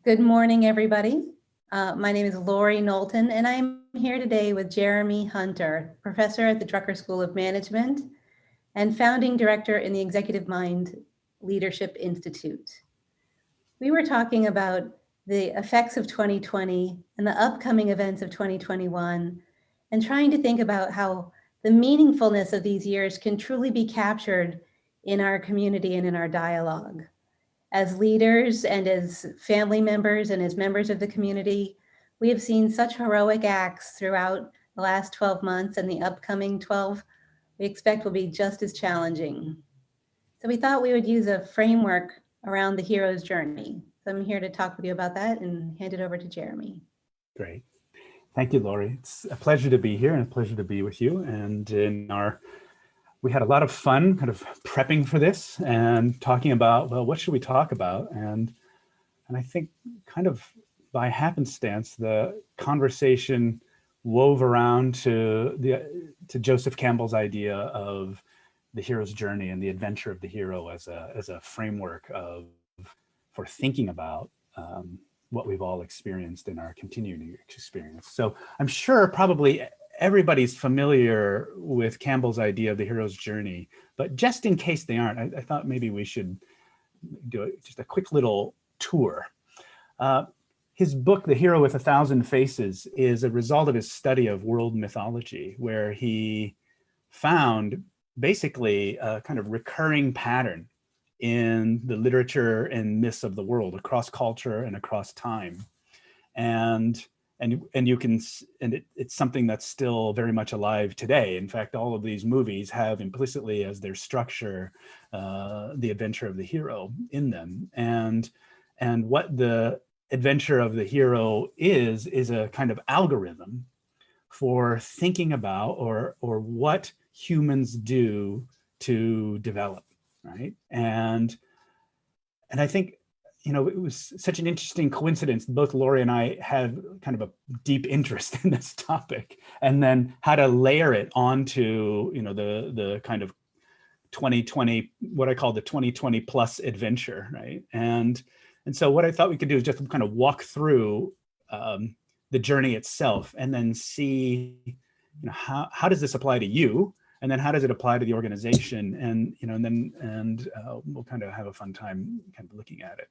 Good morning, everybody. My name is Lori Knowlton, and I'm here today with Jeremy Hunter, professor at the Drucker School of Management and founding director in the Executive Mind Leadership Institute. We were talking about the effects of 2020 and the upcoming events of 2021, and trying to think about how the meaningfulness of these years can truly be captured in our community and in our dialogue. As leaders and as family members and as members of the community, we have seen such heroic acts throughout the last 12 months, and the upcoming 12 we expect will be just as challenging. So we thought we would use a framework around the hero's journey. So I'm here to talk with you about that and hand it over to Jeremy. Great. Thank you, Lori. It's a pleasure to be here and a pleasure to be with you. And we had a lot of fun kind of prepping for this and talking about, well, what should we talk about? And I think kind of by happenstance, the conversation wove around to Joseph Campbell's idea of the hero's journey and the adventure of the hero as a framework for thinking about what we've all experienced in our continuing experience. So I'm sure probably everybody's familiar with Campbell's idea of the hero's journey, but just in case they aren't, I thought maybe we should do just a quick little tour. His book, The Hero with 1,000 Faces, is a result of his study of world mythology, where he found basically a kind of recurring pattern in the literature and myths of the world across culture and across time. And it's something that's still very much alive today. In fact, all of these movies have implicitly as their structure the adventure of the hero in them. And what the adventure of the hero is a kind of algorithm for thinking about or what humans do to develop, right? And I think, you know, it was such an interesting coincidence. Both Lori and I have kind of a deep interest in this topic, and then how to layer it onto, you know, the kind of 2020, what I call the 2020 plus adventure, right? And so what I thought we could do is just kind of walk through the journey itself, and then see, you know, how does this apply to you? And then how does it apply to the organization? And, you know, and we'll kind of have a fun time kind of looking at it.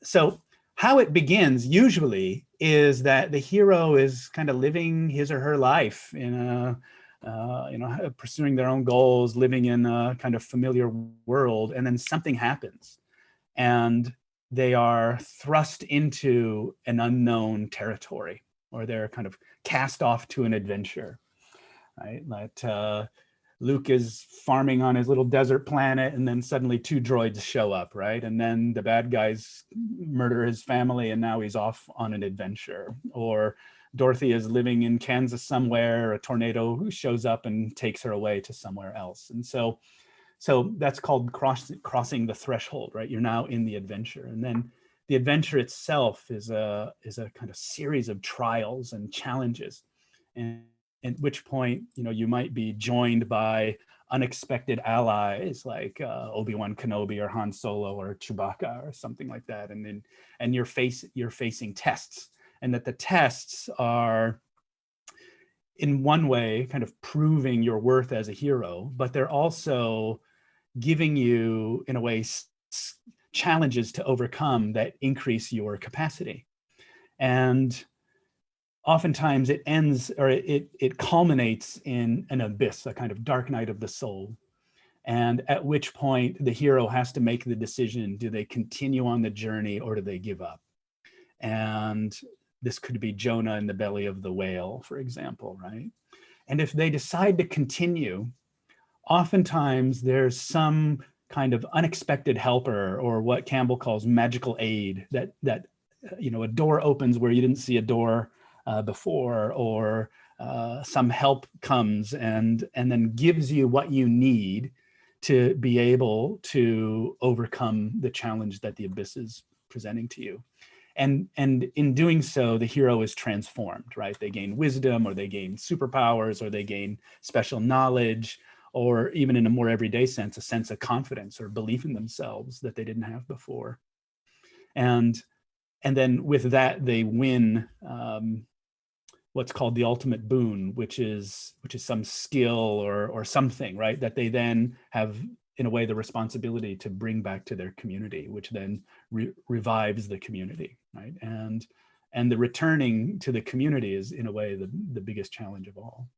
So how it begins usually is that the hero is kind of living his or her life in you know, pursuing their own goals, living in a kind of familiar world, and then something happens and they are thrust into an unknown territory, or they're kind of cast off to an adventure, right? Like Luke is farming on his little desert planet, and then suddenly 2 droids show up, right? And then the bad guys murder his family, and now he's off on an adventure. Or Dorothy is living in Kansas somewhere, a tornado shows up and takes her away to somewhere else. And so that's called crossing the threshold, right? You're now in the adventure. And then the adventure itself is a kind of series of trials and challenges. And at which point, you know, you might be joined by unexpected allies like Obi-Wan Kenobi or Han Solo or Chewbacca or something like that. And you're facing tests, and that the tests are in one way kind of proving your worth as a hero, but they're also giving you, in a way, challenges to overcome that increase your capacity. And oftentimes it ends, or it culminates in an abyss, a kind of dark night of the soul. And at which point the hero has to make the decision, do they continue on the journey or do they give up? And this could be Jonah in the belly of the whale, for example, right? And if they decide to continue, oftentimes there's some kind of unexpected helper, or what Campbell calls magical aid, that you know, a door opens where you didn't see a door before, or some help comes and then gives you what you need to be able to overcome the challenge that the abyss is presenting to you. And in doing so, the hero is transformed, right? They gain wisdom, or they gain superpowers, or they gain special knowledge, or even in a more everyday sense, a sense of confidence or belief in themselves that they didn't have before. And and then with that, they win what's called the ultimate boon, which is some skill or something, right? That they then have, in a way, the responsibility to bring back to their community, which then revives the community, right? And the returning to the community is, in a way, the biggest challenge of all.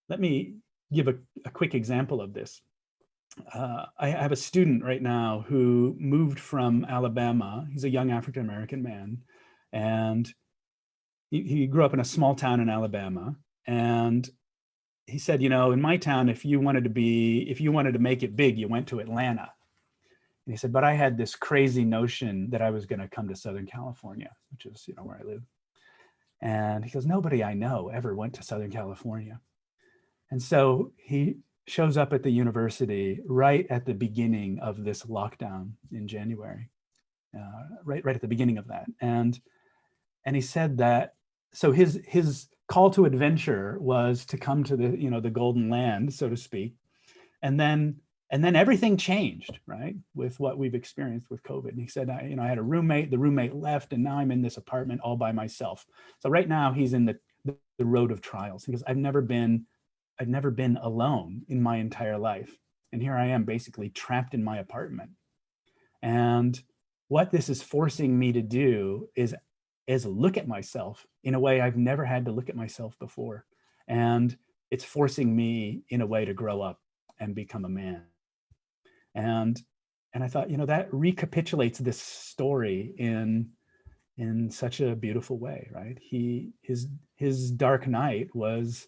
Let me give a quick example of this. I have a student right now who moved from Alabama. He's a young African-American man, and he grew up in a small town in Alabama. And he said, you know, in my town, if you wanted to make it big, you went to Atlanta. And he said, but I had this crazy notion that I was going to come to Southern California, which is, you know, where I live. And he goes, nobody I know ever went to Southern California. And so he shows up at the university right at the beginning of this lockdown in January, right at the beginning of that. And he said that, so his call to adventure was to come to the, you know, the golden land, so to speak. And then everything changed, right, with what we've experienced with COVID. And he said, I had a roommate, the roommate left, and now I'm in this apartment all by myself. So right now he's in the road of trials. He goes, I've never been alone in my entire life. And here I am basically trapped in my apartment. And what this is forcing me to do is look at myself in a way I've never had to look at myself before. And it's forcing me in a way to grow up and become a man. And I thought, you know, that recapitulates this story in such a beautiful way, right? His dark night was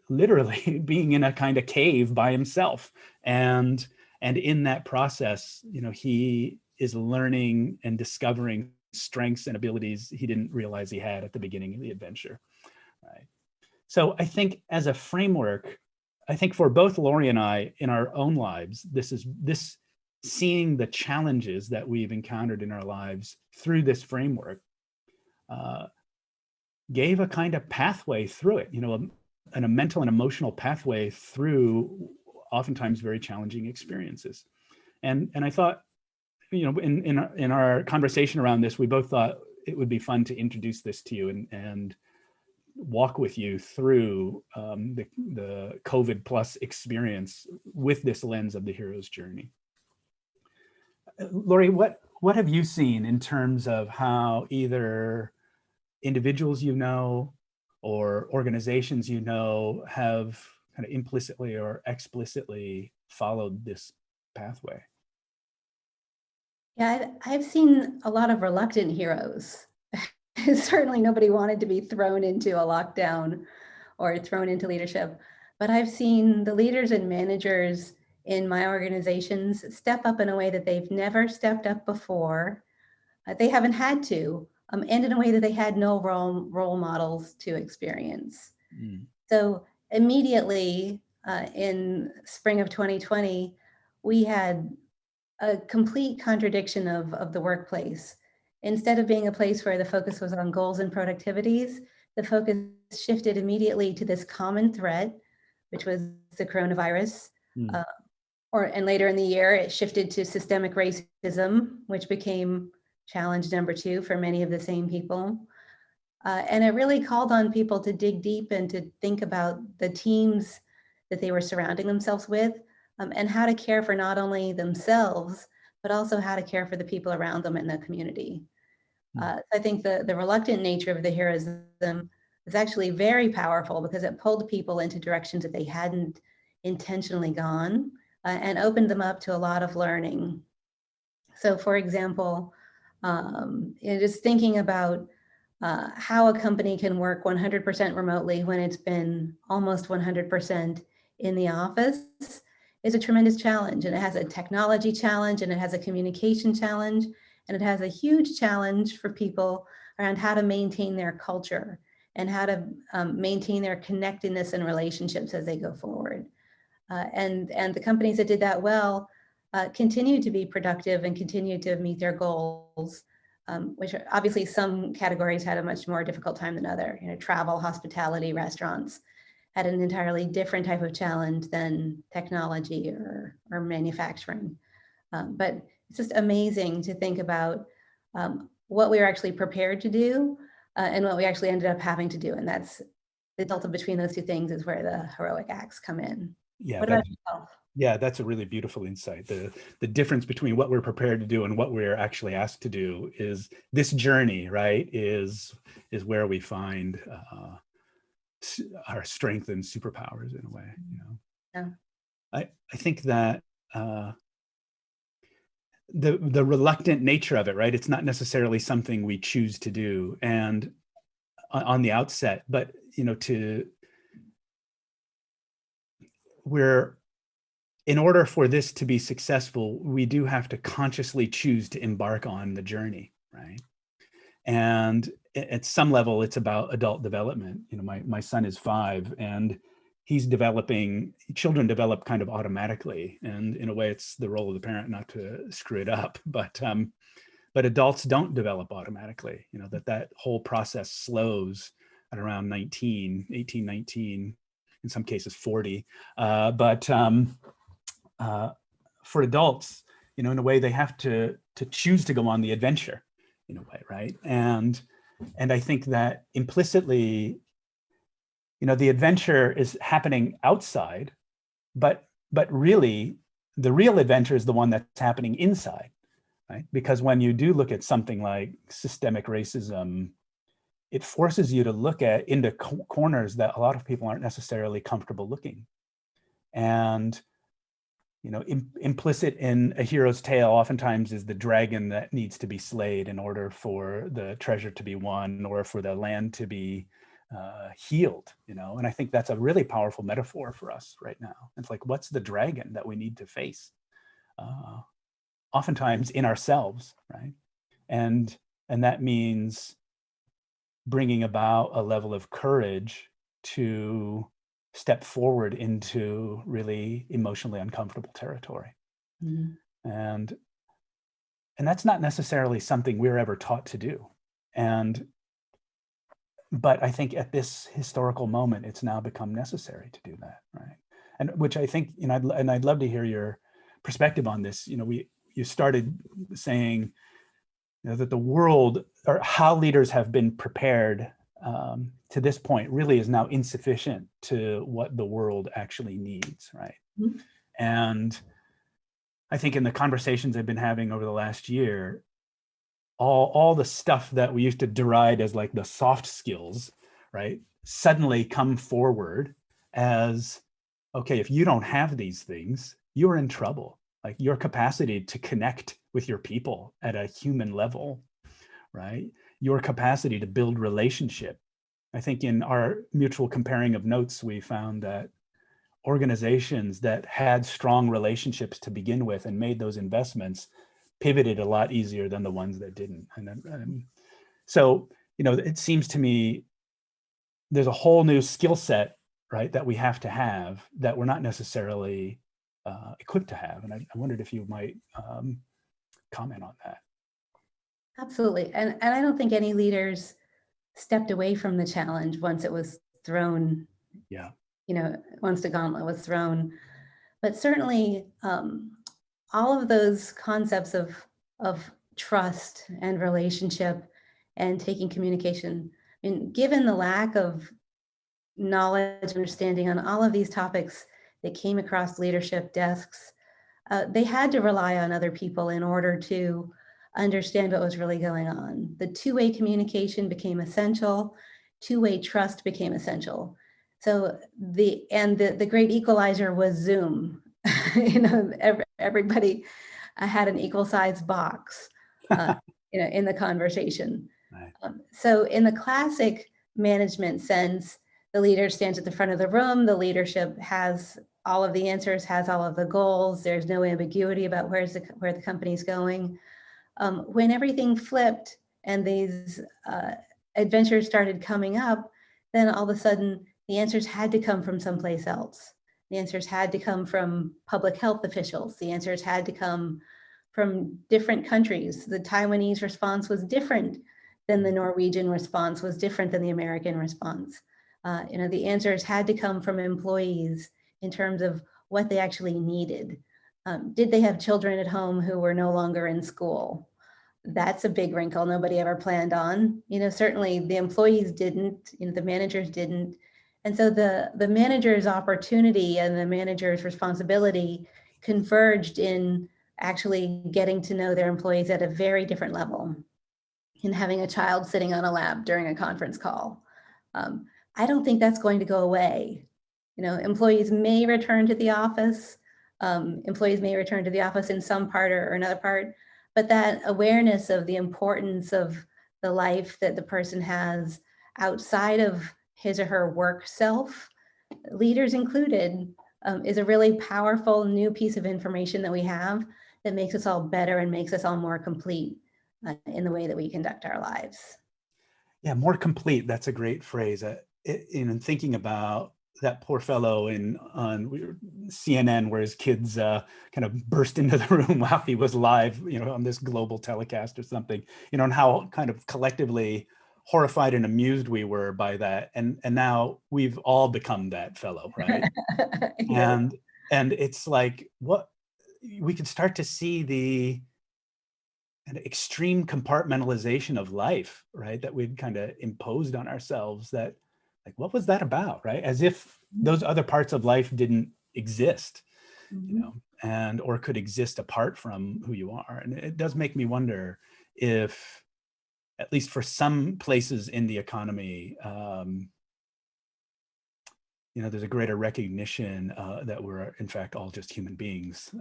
literally being in a kind of cave by himself. And in that process, you know, he is learning and discovering strengths and abilities he didn't realize he had at the beginning of the adventure, right? So I think as a framework, I think for both Lori and I in our own lives, this seeing the challenges that we've encountered in our lives through this framework gave a kind of pathway through it, you know, a mental and emotional pathway through oftentimes very challenging experiences. And I thought, you know, in our conversation around this, we both thought it would be fun to introduce this to you and walk with you through the COVID plus experience with this lens of the hero's journey. Lori, what have you seen in terms of how either individuals you know or organizations you know have kind of implicitly or explicitly followed this pathway? Yeah, I've seen a lot of reluctant heroes. Certainly nobody wanted to be thrown into a lockdown or thrown into leadership, but I've seen the leaders and managers in my organizations step up in a way that they've never stepped up before. They haven't had to, and in a way that they had no role models to experience. Mm. So immediately in spring of 2020, we had a complete contradiction of the workplace. Instead of being a place where the focus was on goals and productivities, the focus shifted immediately to this common threat, which was the coronavirus. Mm. And later in the year, it shifted to systemic racism, which became challenge number 2 for many of the same people. And it really called on people to dig deep and to think about the teams that they were surrounding themselves with, and how to care for not only themselves, but also how to care for the people around them in the community. I think the reluctant nature of the heroism is actually very powerful because it pulled people into directions that they hadn't intentionally gone, and opened them up to a lot of learning. So for example, just thinking about how a company can work 100% remotely when it's been almost 100% in the office is a tremendous challenge. And it has a technology challenge, and it has a communication challenge, and it has a huge challenge for people around how to maintain their culture and how to maintain their connectedness and relationships as they go forward. And the companies that did that well continue to be productive and continue to meet their goals, which are obviously some categories had a much more difficult time than other. You know, travel, hospitality, restaurants had an entirely different type of challenge than technology or manufacturing. But it's just amazing to think about what we were actually prepared to do and what we actually ended up having to do. And that's the delta between those two things is where the heroic acts come in. Yeah, What about yourself? yeah, that's a really beautiful insight. The difference between what we're prepared to do and what we're actually asked to do is this journey, right? Is where we find our strength and superpowers in a way. You know, Yeah. I think that the reluctant nature of it, right? It's not necessarily something we choose to do, and on the outset, but you know, we're in order for this to be successful, we do have to consciously choose to embark on the journey, right? And at some level, it's about adult development. You know, my son is 5, and he's developing. Children develop kind of automatically, and in a way, it's the role of the parent not to screw it up. But adults don't develop automatically. You know, that whole process slows at around 19, 18, 19, in some cases 40. For adults, you know, in a way, they have to choose to go on the adventure, in a way, right? And I think that implicitly, you know, the adventure is happening outside, but really, the real adventure is the one that's happening inside, right? Because when you do look at something like systemic racism, it forces you to look into corners that a lot of people aren't necessarily comfortable looking. And you know, implicit in a hero's tale oftentimes is the dragon that needs to be slayed in order for the treasure to be won or for the land to be healed, you know. And I think that's a really powerful metaphor for us right now. It's like, what's the dragon that we need to face? Oftentimes in ourselves, right? And that means bringing about a level of courage to step forward into really emotionally uncomfortable territory. Mm-hmm. And that's not necessarily something we're ever taught to do. But I think at this historical moment, it's now become necessary to do that, right? And which I think, you know, I'd love to hear your perspective on this. You know, you started saying, you know, that the world, or how leaders have been prepared to this point, really is now insufficient to what the world actually needs, right? Mm-hmm. And I think in the conversations I've been having over the last year, all the stuff that we used to deride as like the soft skills, right, suddenly come forward as, okay, if you don't have these things, you're in trouble. Like your capacity to connect with your people at a human level, right? Your capacity to build relationship. I think in our mutual comparing of notes, we found that organizations that had strong relationships to begin with and made those investments pivoted a lot easier than the ones that didn't. And so, you know, it seems to me there's a whole new skill set, right, that we have to have that we're not necessarily equipped to have. And I wondered if you might comment on that. Absolutely. And I don't think any leaders stepped away from the challenge once it was thrown. Yeah. You know, once the gauntlet was thrown. But certainly all of those concepts of trust and relationship and taking communication, I mean, given the lack of knowledge, understanding on all of these topics that came across leadership desks, they had to rely on other people in order to understand what was really going on. The two-way communication became essential. Two-way trust became essential. So the great equalizer was Zoom. You know, everybody had an equal size box, you know, in the conversation. Right. So in the classic management sense, the leader stands at the front of the room. The leadership has all of the answers, has all of the goals. There's no ambiguity about where the company's going. When everything flipped and these adventures started coming up, then all of a sudden the answers had to come from someplace else. The answers had to come from public health officials. The answers had to come from different countries. The Taiwanese response was different than the Norwegian response, was different than the American response. You know, the answers had to come from employees in terms of what they actually needed. Did they have children at home who were no longer in school? That's a big wrinkle nobody ever planned on. Certainly the employees didn't, the managers didn't. And so the manager's opportunity and the manager's responsibility converged in actually getting to know their employees at a very different level, and having a child sitting on a lap during a conference call. I don't think that's going to go away. Employees may return to the office. Employees may return to the office in some part or another part, but that awareness of the importance of the life that the person has outside of his or her work self, leaders included, is a really powerful new piece of information that we have that makes us all better and makes us all more complete in the way that we conduct our lives. Yeah, more complete. That's a great phrase. In thinking about that poor fellow on CNN, where his kids kind of burst into the room while he was live, on this global telecast or something, and how kind of collectively horrified and amused we were by that. And now we've all become that fellow, right? Yeah. And it's like, what we can start to see the an extreme compartmentalization of life, right? That we'd kind of imposed on ourselves. That, like, what was that about, right? As if those other parts of life didn't exist, and or could exist apart from who you are. And it does make me wonder if, at least for some places in the economy, there's a greater recognition that we're in fact all just human beings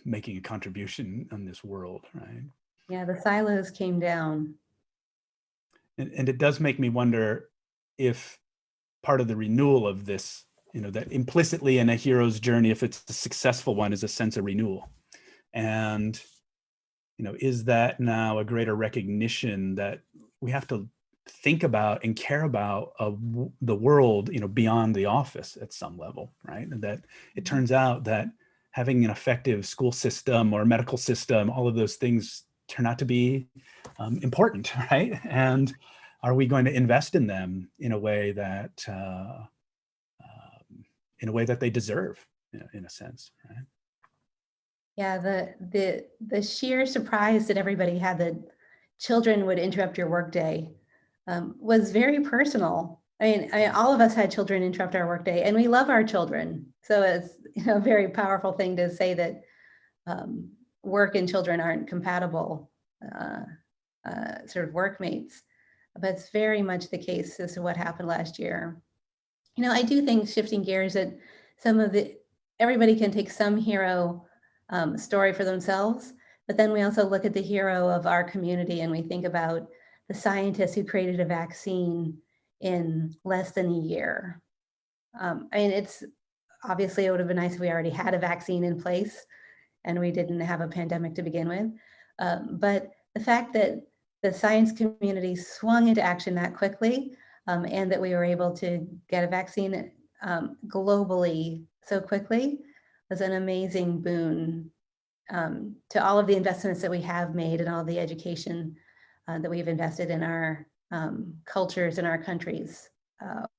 making a contribution in this world, right? Yeah, the silos came down. And it does make me wonder if part of the renewal of this, that implicitly in a hero's journey, if it's a successful one, is a sense of renewal. And, is that now a greater recognition that we have to think about and care about the world, beyond the office at some level, right? And that it turns out that having an effective school system or medical system, all of those things turn out to be important, right? And are we going to invest in them in a way that they deserve, in a sense, right? Yeah, the sheer surprise that everybody had that children would interrupt your workday was very personal. I mean, all of us had children interrupt our workday, and we love our children. So it's a very powerful thing to say that work and children aren't compatible sort of workmates. But it's very much the case as to what happened last year. I do think, shifting gears, that everybody can take some hero story for themselves, but then we also look at the hero of our community and we think about the scientists who created a vaccine in less than a year. I mean, it's obviously, it would have been nice if we already had a vaccine in place and we didn't have a pandemic to begin with. But the fact that the science community swung into action that quickly, and that we were able to get a vaccine globally so quickly, was an amazing boon to all of the investments that we have made and all the education that we've invested in our cultures and our countries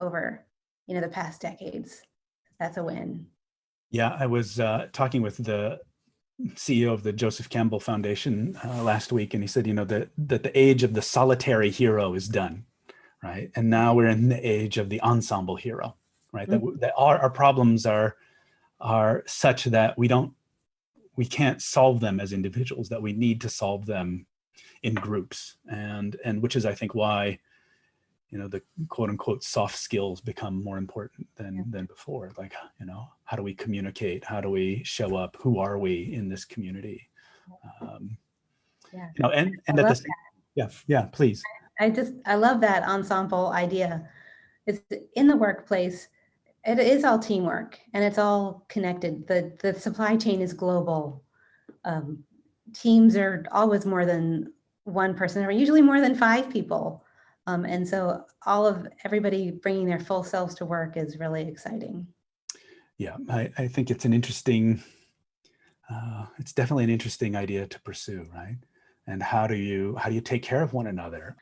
over the past decades. That's a win. Yeah, I was talking with the CEO of the Joseph Campbell Foundation last week, and he said, that the age of the solitary hero is done, right? And now we're in the age of the ensemble hero, right? Mm-hmm. That our problems are such that we can't solve them as individuals, that we need to solve them in groups, and which is, I think, why the quote unquote soft skills become more important than before. Like, how do we communicate? How do we show up? Who are we in this community? Yeah, please. I love that ensemble idea. It's in the workplace. It is all teamwork and it's all connected. The supply chain is global. Teams are always more than one person, or usually more than 5 people. And so everybody bringing their full selves to work is really exciting. Yeah, I think it's an interesting, it's definitely an interesting idea to pursue, right? And how do you take care of one another?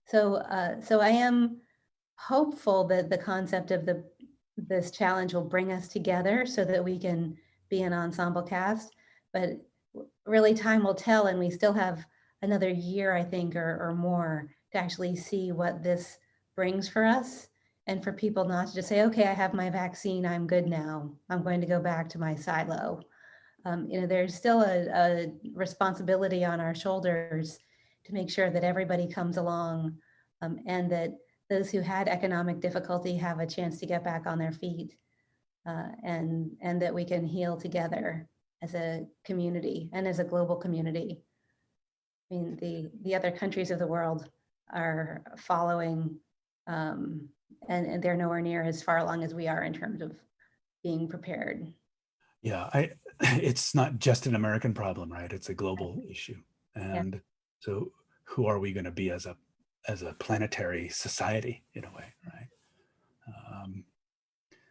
So I am hopeful that the concept of this challenge will bring us together so that we can be an ensemble cast, but really time will tell, and we still have another year, I think, or more to actually see what this brings for us, and for people not to just say, okay, I have my vaccine, I'm good now, I'm going to go back to my silo. There's still a responsibility on our shoulders to make sure that everybody comes along, and that those who had economic difficulty have a chance to get back on their feet, and that we can heal together as a community and as a global community. I mean, the other countries of the world are following, and they're nowhere near as far along as we are in terms of being prepared. Yeah, it's not just an American problem, right? It's a global issue. And yeah. So who are we going to be as a planetary society in a way, right?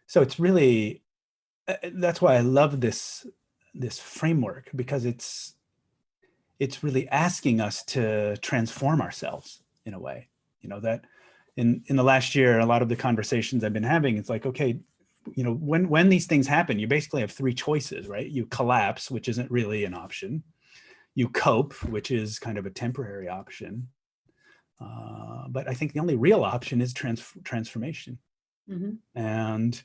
So it's really, that's why I love this framework, because it's really asking us to transform ourselves in a way. That in the last year, a lot of the conversations I've been having, it's like, okay, when these things happen, you basically have three choices, right? You collapse, which isn't really an option. You cope, which is kind of a temporary option. But I think the only real option is transformation. Mm-hmm. And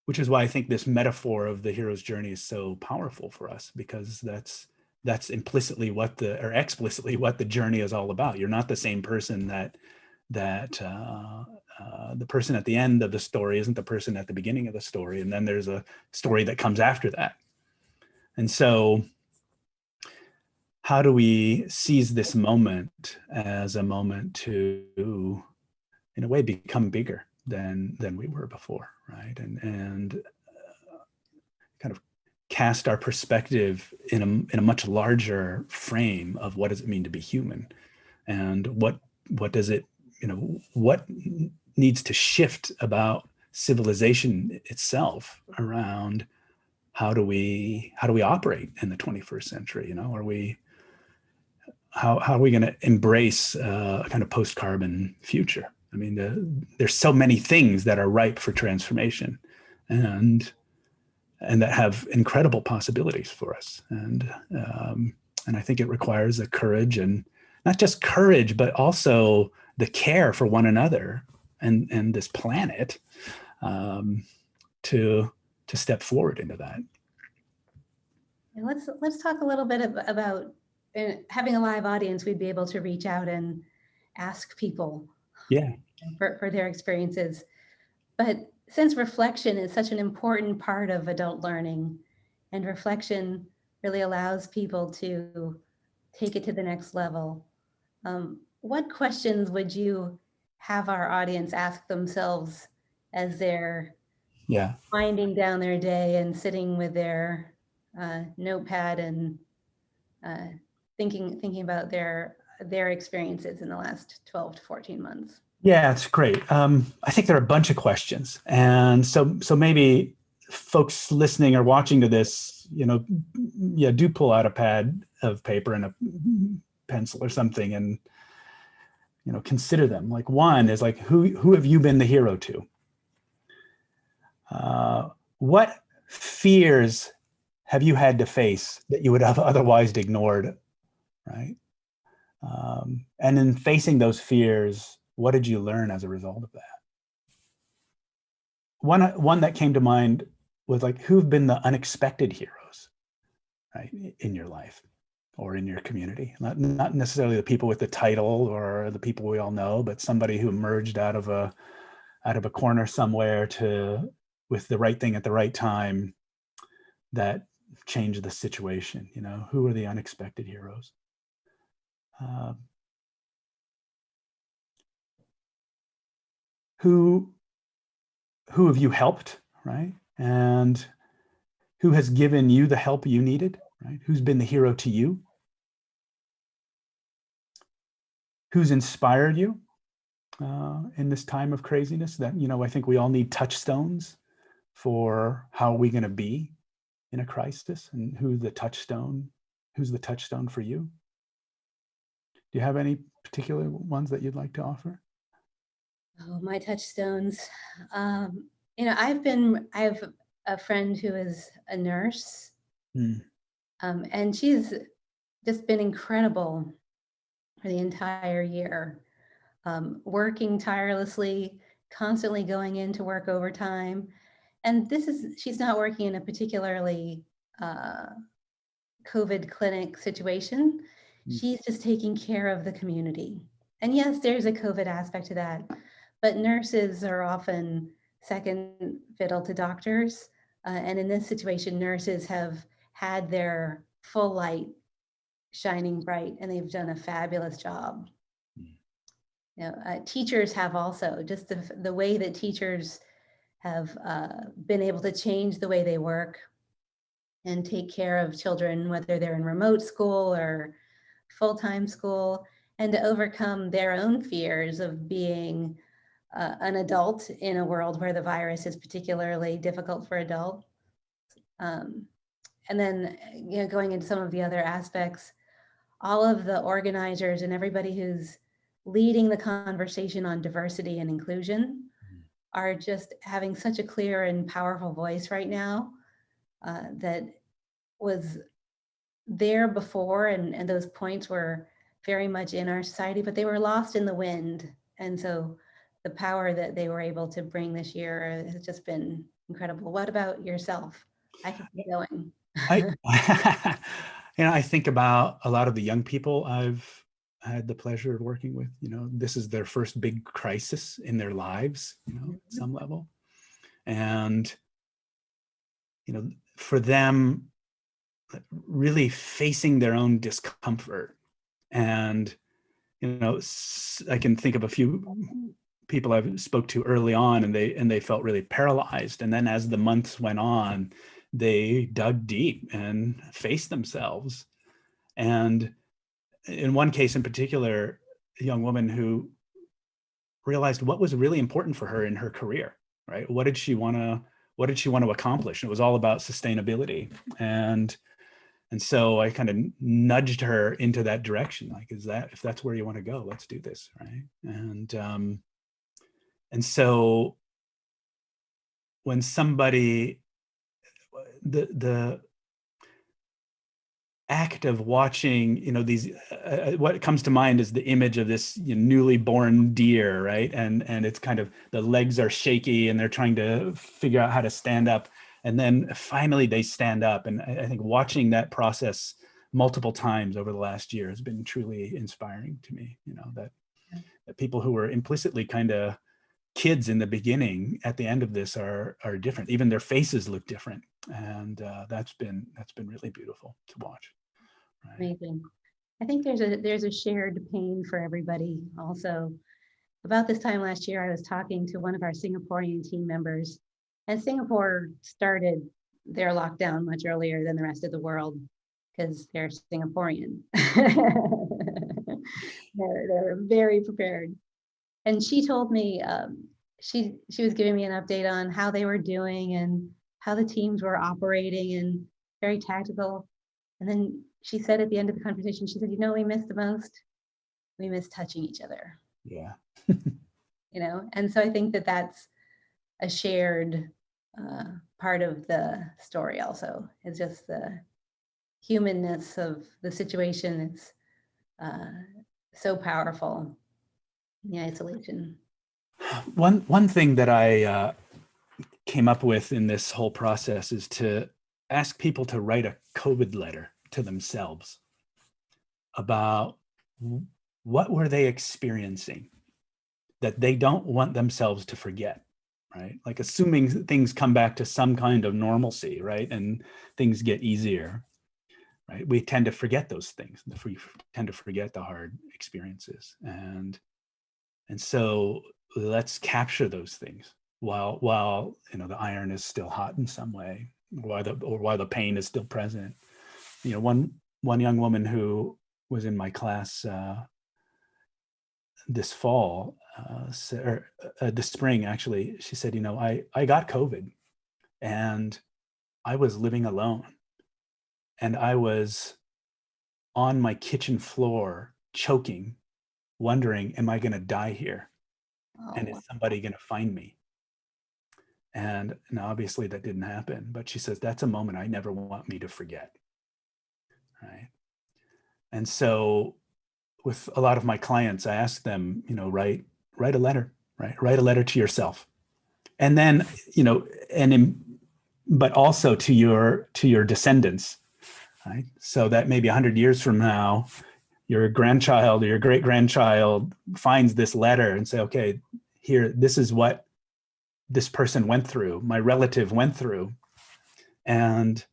which is why I think this metaphor of the hero's journey is so powerful for us, because that's implicitly or explicitly what the journey is all about. You're not the same person that the person at the end of the story isn't the person at the beginning of the story. And then there's a story that comes after that. And so how do we seize this moment as a moment to, in a way, become bigger than we were before, right? And kind of cast our perspective in a much larger frame of what does it mean to be human, and what does it, what needs to shift about civilization itself around how do we operate in the 21st century? How are we going to embrace a kind of post-carbon future? I mean, there's so many things that are ripe for transformation, and that have incredible possibilities for us. And I think it requires the courage, and not just courage, but also the care for one another and this planet, to step forward into that. And let's talk a little bit about having a live audience. We'd be able to reach out and ask people, for their experiences. But since reflection is such an important part of adult learning, and reflection really allows people to take it to the next level, what questions would you have our audience ask themselves as they're winding down their day and sitting with their notepad and thinking about their experiences in the last 12 to 14 months? Yeah, it's great. I think there are a bunch of questions. And so maybe folks listening or watching to this, do pull out a pad of paper and a pencil or something, and, consider them. Like, one is like, who have you been the hero to? What fears have you had to face that you would have otherwise ignored, right? And in facing those fears, what did you learn as a result of that? One that came to mind was like, who've been the unexpected heroes, right, in your life or in your community? Not necessarily the people with the title or the people we all know, but somebody who emerged out of a corner somewhere with the right thing at the right time that changed the situation. Who are the unexpected heroes? Who have you helped, right? And who has given you the help you needed, right? Who's been the hero to you? Who's inspired you in this time of craziness? That, I think we all need touchstones for how are we going to be in a crisis, and who's the touchstone for you? Do you have any particular ones that you'd like to offer? Oh, my touchstones. I've a friend who is a nurse, Mm. and she's just been incredible for the entire year, working tirelessly, constantly going into work overtime. And she's not working in a particularly uh, COVID clinic situation. Mm. She's just taking care of the community. And yes, there's a COVID aspect to that, but nurses are often second fiddle to doctors. And in this situation, nurses have had their full light shining bright, and they've done a fabulous job. Mm. Teachers have also, just the way that teachers have been able to change the way they work and take care of children, whether they're in remote school or full-time school, and to overcome their own fears of being an adult in a world where the virus is particularly difficult for adults. And then, going into some of the other aspects, all of the organizers and everybody who's leading the conversation on diversity and inclusion are just having such a clear and powerful voice right now that was there before, and those points were very much in our society, but they were lost in the wind. And so the power that they were able to bring this year has just been incredible. What about yourself? I can keep going. I, I think about a lot of the young people I've had the pleasure of working with. This is their first big crisis in their lives, at some level. And, for them, really facing their own discomfort. And, I can think of a few people I've spoke to early on, and they felt really paralyzed. And then as the months went on, they dug deep and faced themselves. And in one case in particular, a young woman who realized what was really important for her in her career, right? What did she want to accomplish? And it was all about sustainability. And so I kind of nudged her into that direction. Like, if that's where you want to go, let's do this, right? And so when somebody, the act of watching, these, what comes to mind is the image of this newly born deer, right? And it's kind of, the legs are shaky and they're trying to figure out how to stand up. And then finally they stand up. And I think watching that process multiple times over the last year has been truly inspiring to me, that people who were implicitly kind of kids in the beginning, at the end of this are different. Even their faces look different. And that's been really beautiful to watch. Right? Amazing. I think there's a shared pain for everybody also. About this time last year, I was talking to one of our Singaporean team members, and Singapore started their lockdown much earlier than the rest of the world because they're Singaporean. They're very prepared. And she told me, she was giving me an update on how they were doing and how the teams were operating, and very tactical. And then she said at the end of the conversation, she said, we missed the most? We miss touching each other. Yeah. And so I think that that's a shared part of the story also. It's just the humanness of the situation. It's so powerful in the isolation. One thing that I came up with in this whole process is to ask people to write a COVID letter to themselves about what were they experiencing that they don't want themselves to forget, right? Like, assuming things come back to some kind of normalcy, right? And things get easier, right? We tend to forget those things. We tend to forget the hard experiences. And so let's capture those things while the iron is still hot in some way, or while the pain is still present. One young woman who was in my class this fall, this spring actually, she said, I got COVID and I was living alone, and I was on my kitchen floor choking, wondering, am I going to die here? Oh, And is somebody going to find me? And obviously that didn't happen, but she says, that's a moment I never want me to forget. Right. And so with a lot of my clients, I ask them, write a letter, right? Write a letter to yourself. And then, but also to your descendants, right? So that maybe 100 years from now, your grandchild or your great grandchild finds this letter and say, okay, here, this is what this person went through, my relative went through. And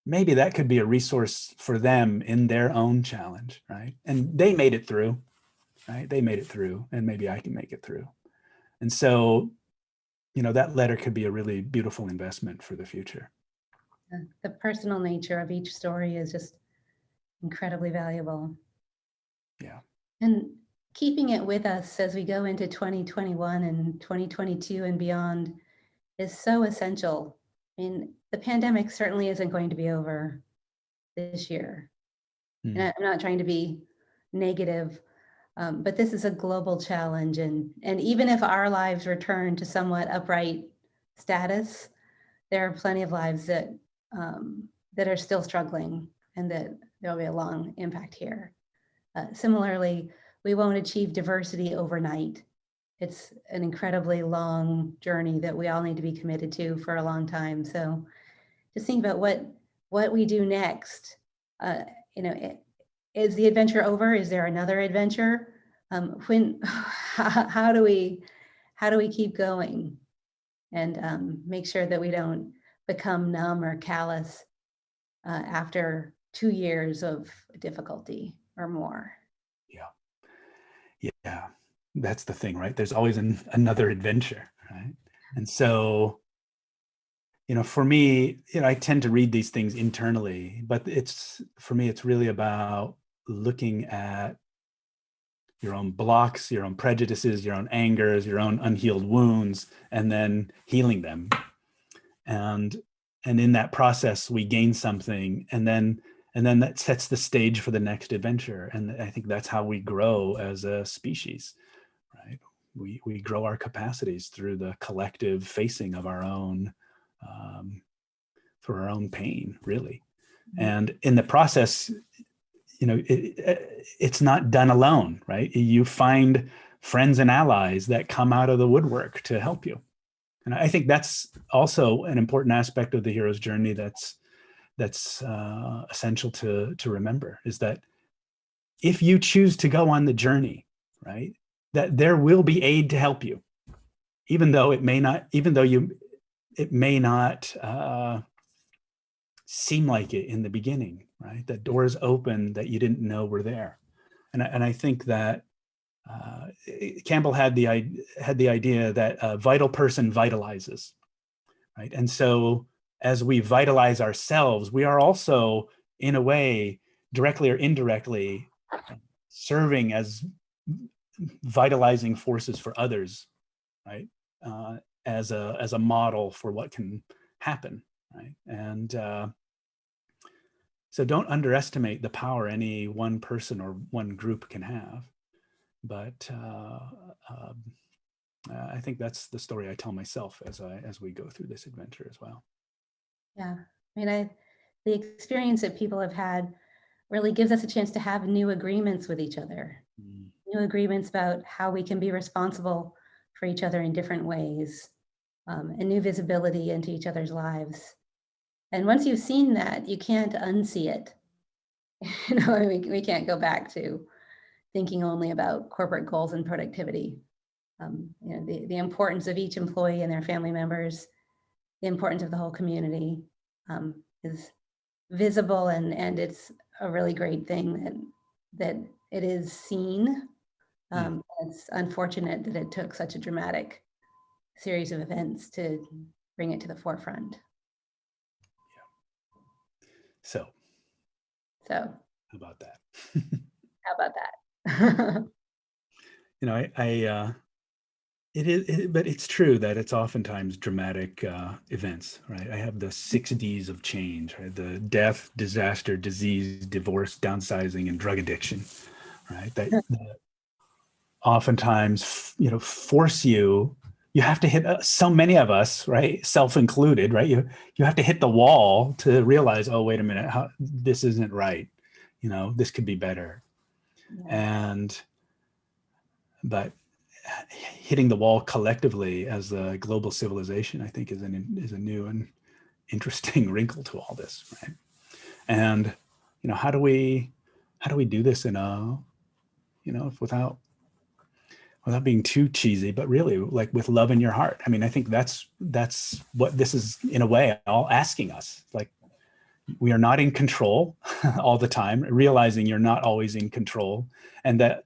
maybe that could be a resource for them in their own challenge, right? And they made it through, right? They made it through, and maybe I can make it through. And so, that letter could be a really beautiful investment for the future. The personal nature of each story is just incredibly valuable. Yeah. And keeping it with us as we go into 2021 and 2022 and beyond is so essential. I mean, the pandemic certainly isn't going to be over this year. And I'm not trying to be negative, but this is a global challenge. And even if our lives return to somewhat upright status, there are plenty of lives that are still struggling, and that there will be a long impact here. Similarly, we won't achieve diversity overnight. It's an incredibly long journey that we all need to be committed to for a long time. So just think about what we do next. Is the adventure over? Is there another adventure? How do we keep going and make sure that we don't become numb or callous after 2 years of difficulty or more? Yeah, that's the thing, right? There's always another adventure, right? And so, for me, I tend to read these things internally, but for me, it's really about looking at your own blocks, your own prejudices, your own angers, your own unhealed wounds, and then healing them. And in that process, we gain something, and then that sets the stage for the next adventure. And I think that's how we grow as a species, right? We grow our capacities through the collective facing of our own, through our own pain, really. And in the process, it's not done alone, right? You find friends and allies that come out of the woodwork to help you. And I think that's also an important aspect of the hero's journey that's essential to remember, is that if you choose to go on the journey, right, that there will be aid to help you, even though it may not seem like it in the beginning, right? That doors open that you didn't know were there. And I think that Campbell had the idea that a vital person vitalizes, right? And so as we vitalize ourselves, we are also, in a way, directly or indirectly, serving as vitalizing forces for others, right? As a model for what can happen, right? And so don't underestimate the power any one person or one group can have. But I think that's the story I tell myself as we go through this adventure as well. Yeah, I mean, the experience that people have had really gives us a chance to have new agreements with each other, new agreements about how we can be responsible for each other in different ways, and new visibility into each other's lives. And once you've seen that, you can't unsee it. We can't go back to thinking only about corporate goals and productivity. The importance of each employee and their family members, the importance of the whole community is visible, and it's a really great thing that it is seen. It's unfortunate that it took such a dramatic series of events to bring it to the forefront. So how about that? How about that? It is, but it's true that it's oftentimes dramatic events, right? I have the 6 Ds of change, right? The death, disaster, disease, divorce, downsizing, and drug addiction, right? That oftentimes, force you you have to hit, so many of us, right, self-included, right, you have to hit the wall to realize, oh, wait a minute, this isn't right, this could be better. Yeah. But hitting the wall collectively as a global civilization, I think, is a new and interesting wrinkle to all this, right? And how do we do this in a without being too cheesy, but really like with love in your heart? I mean, I think that's what this is in a way all asking us. Like, we are not in control all the time, realizing you're not always in control, and that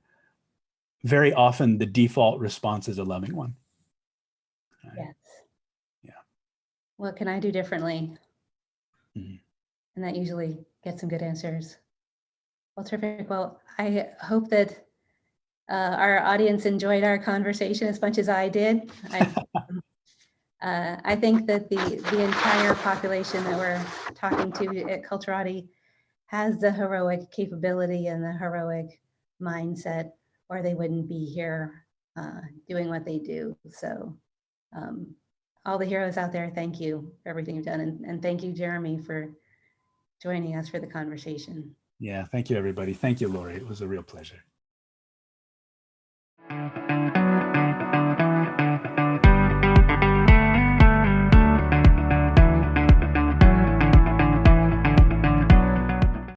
very often the default response is a loving one. Right? Yes. Yeah. What can I do differently? Mm-hmm. And that usually gets some good answers. Well, terrific. Well, I hope that our audience enjoyed our conversation as much as I did. I think that the entire population that we're talking to at Culturati has the heroic capability and the heroic mindset, or they wouldn't be here doing what they do. So all the heroes out there, thank you for everything you've done. And thank you, Jeremy, for joining us for the conversation. Yeah, thank you, everybody. Thank you, Lori. It was a real pleasure.